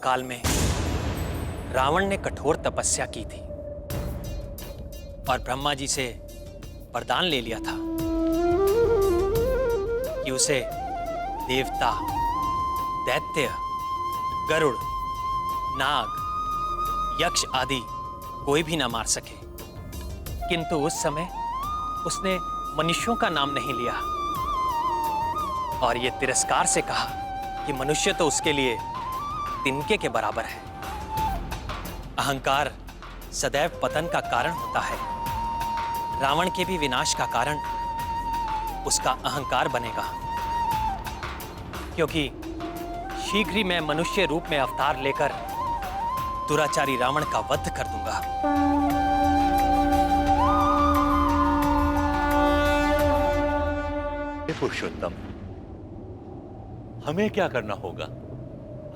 काल में रावण ने कठोर तपस्या की थी और ब्रह्मा जी से वरदान ले लिया था कि उसे देवता, दैत्य, गरुड़, नाग, यक्ष आदि कोई भी ना मार सके। किंतु उस समय उसने मनुष्यों का नाम नहीं लिया और ये तिरस्कार से कहा कि मनुष्य तो उसके लिए तिनके के बराबर है। अहंकार सदैव पतन का कारण होता है। रावण के भी विनाश का कारण उसका अहंकार बनेगा, क्योंकि शीघ्र ही मैं मनुष्य रूप में अवतार लेकर दुराचारी रावण का वध कर दूंगा। पुरुषोत्तम, हमें क्या करना होगा?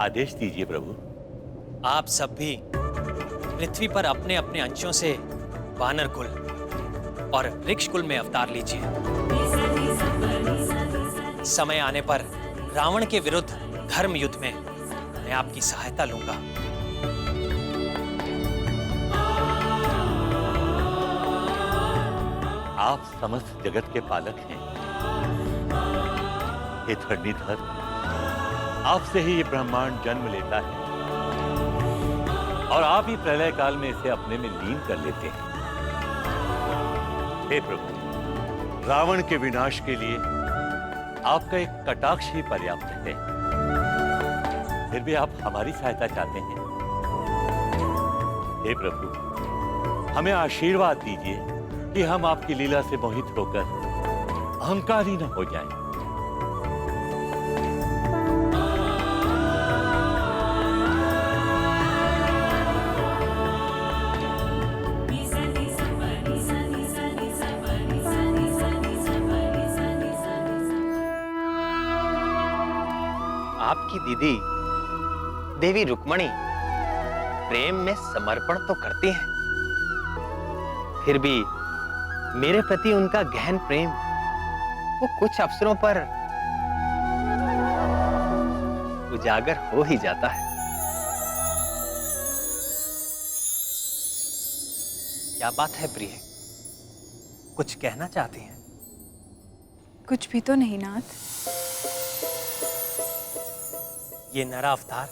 आदेश दीजिए प्रभु। आप सब भी पृथ्वी पर अपने अपने अंशों से वानर कुल और वृक्ष कुल में अवतार लीजिए। समय आने पर रावण के विरुद्ध धर्म युद्ध में मैं आपकी सहायता लूंगा। आप समस्त जगत के पालक हैं। हे धरणीधर, आपसे ही ये ब्रह्मांड जन्म लेता है और आप ही प्रलय काल में इसे अपने में लीन कर लेते हैं। हे प्रभु, रावण के विनाश के लिए आपका एक कटाक्ष ही पर्याप्त है। फिर भी आप हमारी सहायता चाहते हैं। हे प्रभु, हमें आशीर्वाद दीजिए कि हम आपकी लीला से मोहित होकर अहंकारी न हो जाएं। आपकी दीदी देवी रुक्मणी प्रेम में समर्पण तो करती हैं, फिर भी मेरे प्रति उनका गहन प्रेम वो कुछ अवसरों पर उजागर हो ही जाता है। क्या बात है प्रिय, कुछ कहना चाहती हैं? कुछ भी तो नहीं नाथ। ये नरा अवतार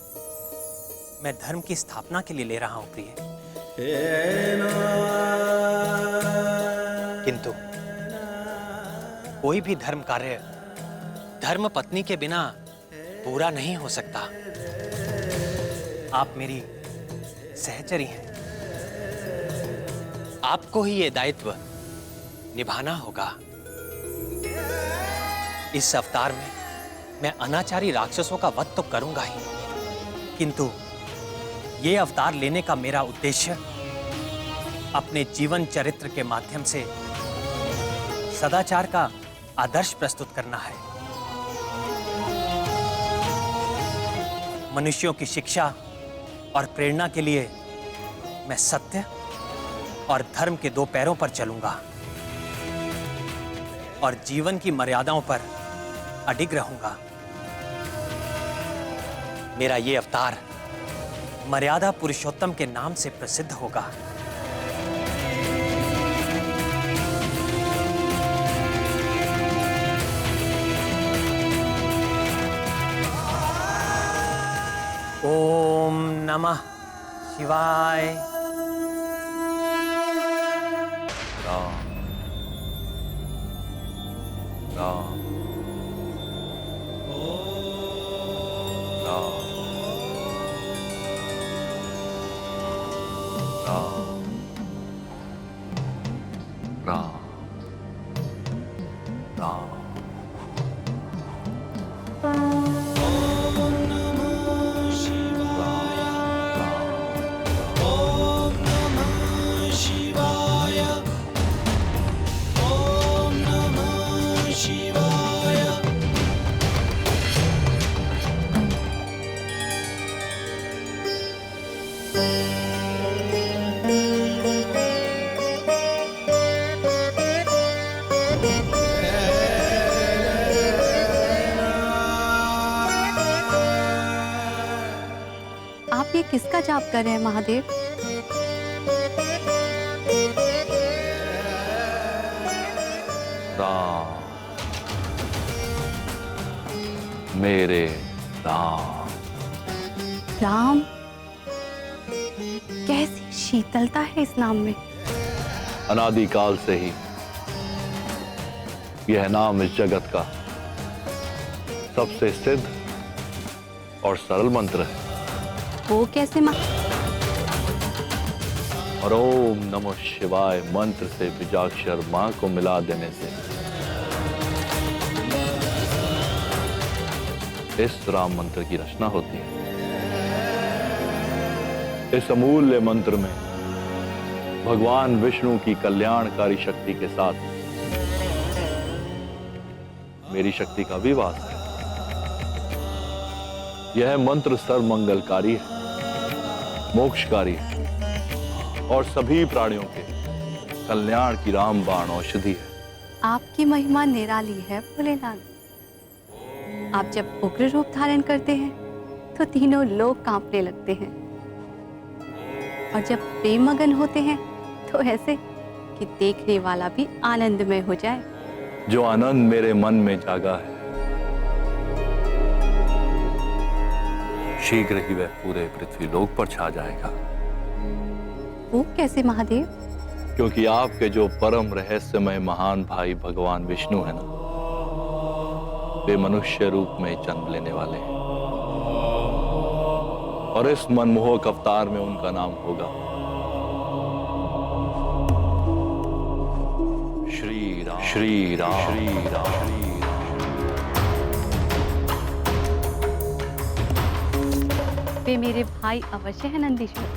मैं धर्म की स्थापना के लिए ले रहा हूं प्रिय, किंतु कोई भी धर्म कार्य धर्म पत्नी के बिना पूरा नहीं हो सकता। आप मेरी सहचरी हैं, आपको ही ये दायित्व निभाना होगा। इस अवतार में मैं अनाचारी राक्षसों का वध तो करूंगा ही, किंतु ये अवतार लेने का मेरा उद्देश्य अपने जीवन चरित्र के माध्यम से सदाचार का आदर्श प्रस्तुत करना है। मनुष्यों की शिक्षा और प्रेरणा के लिए मैं सत्य और धर्म के दो पैरों पर चलूंगा और जीवन की मर्यादाओं पर अडिग रहूंगा। मेरा ये अवतार मर्यादा पुरुषोत्तम के नाम से प्रसिद्ध होगा। ओम नमः शिवाय। राम राम राम राम राम राम। किसका जाप कर रहे हैं महादेव? राम, मेरे राम। राम? कैसी शीतलता है इस नाम में। अनादिकाल से ही यह नाम इस जगत का सबसे सिद्ध और सरल मंत्र है। वो कैसे और ओम नमः शिवाय मंत्र से बीजाक्षर मां को मिला देने से इस राम मंत्र की रचना होती है। इस अमूल्य मंत्र में भगवान विष्णु की कल्याणकारी शक्ति के साथ मेरी शक्ति का भी वास है। यह मंत्र सर्वमंगलकारी है, मोक्षकारी है और सभी प्राणियों के कल्याण की रामबाण औषधि है। आपकी महिमा निराली है भोलेनाथ। आप जब उग्र रूप धारण करते हैं तो तीनों लोग कांपने लगते हैं, और जब प्रेम मगन होते हैं तो ऐसे कि देखने वाला भी आनंदमय हो जाए। जो आनंद मेरे मन में जागा है, शीघ्र ही वह पूरे पृथ्वी लोक पर छा जाएगा। वो कैसे महादेव? क्योंकि आपके जो परम रहस्यमय महान भाई भगवान विष्णु है ना, वे मनुष्य रूप में जन्म लेने वाले हैं और इस मनमोहक अवतार में उनका नाम होगा श्री राम। श्री राम, श्री राम, श्री राम। वे मेरे भाई अवश्य है नंदीश्वर,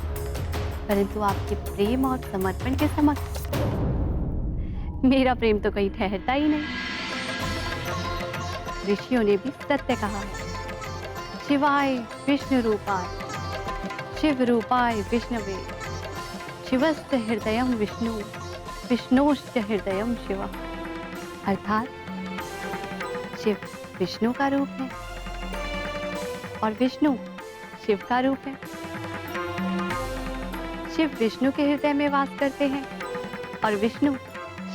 परंतु आपके प्रेम और समर्पण के समक्ष मेरा प्रेम तो कहीं ठहरता ही नहीं। ऋषियों ने भी सत्य कहा है, शिवाय विष्णु रूपाय शिव रूपाय विष्णवे शिवस्य हृदयम विष्णु विष्णोश्च हृदयम शिव। अर्थात शिव विष्णु का रूप है और विष्णु शिव का रूप है। शिव विष्णु के हृदय में वास करते हैं और विष्णु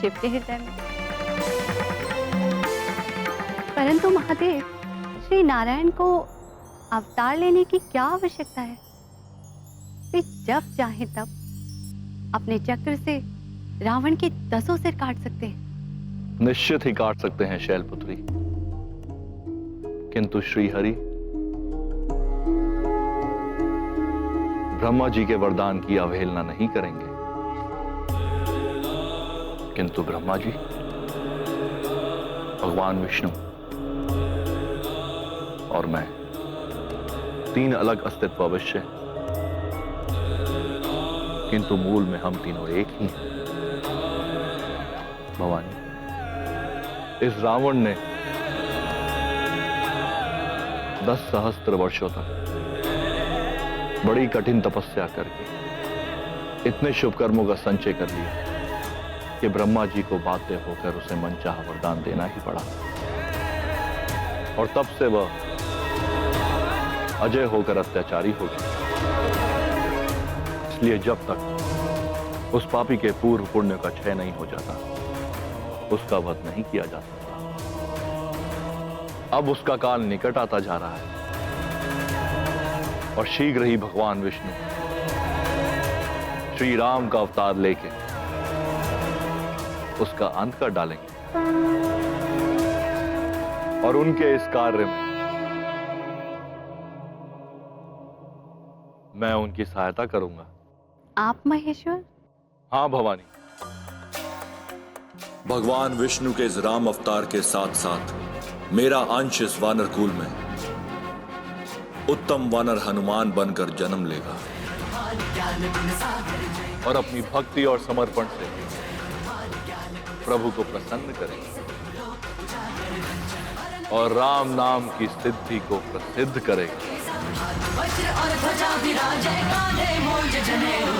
शिव के हृदय में। परंतु महादेव, श्री नारायण को अवतार लेने की क्या आवश्यकता है? वे जब चाहे तब अपने चक्र से रावण के 10 सिर काट सकते हैं। निश्चित ही काट सकते हैं शैलपुत्री, किंतु श्रीहरि ब्रह्मा जी के वरदान की अवहेलना नहीं करेंगे। किंतु ब्रह्मा जी, भगवान विष्णु और मैं, 3 अलग अस्तित्व अवश्य हैं, किंतु मूल में हम तीनों एक ही हैं। भवानी, इस रावण ने 10 सहस्त्र वर्षों तक बड़ी कठिन तपस्या करके इतने शुभ कर्मों का संचय कर लिया कि ब्रह्मा जी को बाध्य होकर उसे मनचाहा वरदान देना ही पड़ा, और तब से वह अजय होकर अत्याचारी हो गया। इसलिए जब तक उस पापी के पूर्व पुण्य का क्षय नहीं हो जाता, उसका वध नहीं किया जा सकता। अब उसका काल निकट आता जा रहा है और शीघ्र ही भगवान विष्णु श्री राम का अवतार लेके उसका अंत कर डालेंगे, और उनके इस कार्य में मैं उनकी सहायता करूंगा। आप महेश्वर? हाँ भवानी। भगवान विष्णु के इस राम अवतार के साथ साथ मेरा अंश इस वानर कुल में उत्तम वानर हनुमान बनकर जन्म लेगा और अपनी भक्ति और समर्पण से प्रभु को प्रसन्न करेंगे और राम नाम की सिद्धि को प्रसिद्ध करेगा। वज्र और ध्वजा विराजे, कांधे मूंज जनेऊ,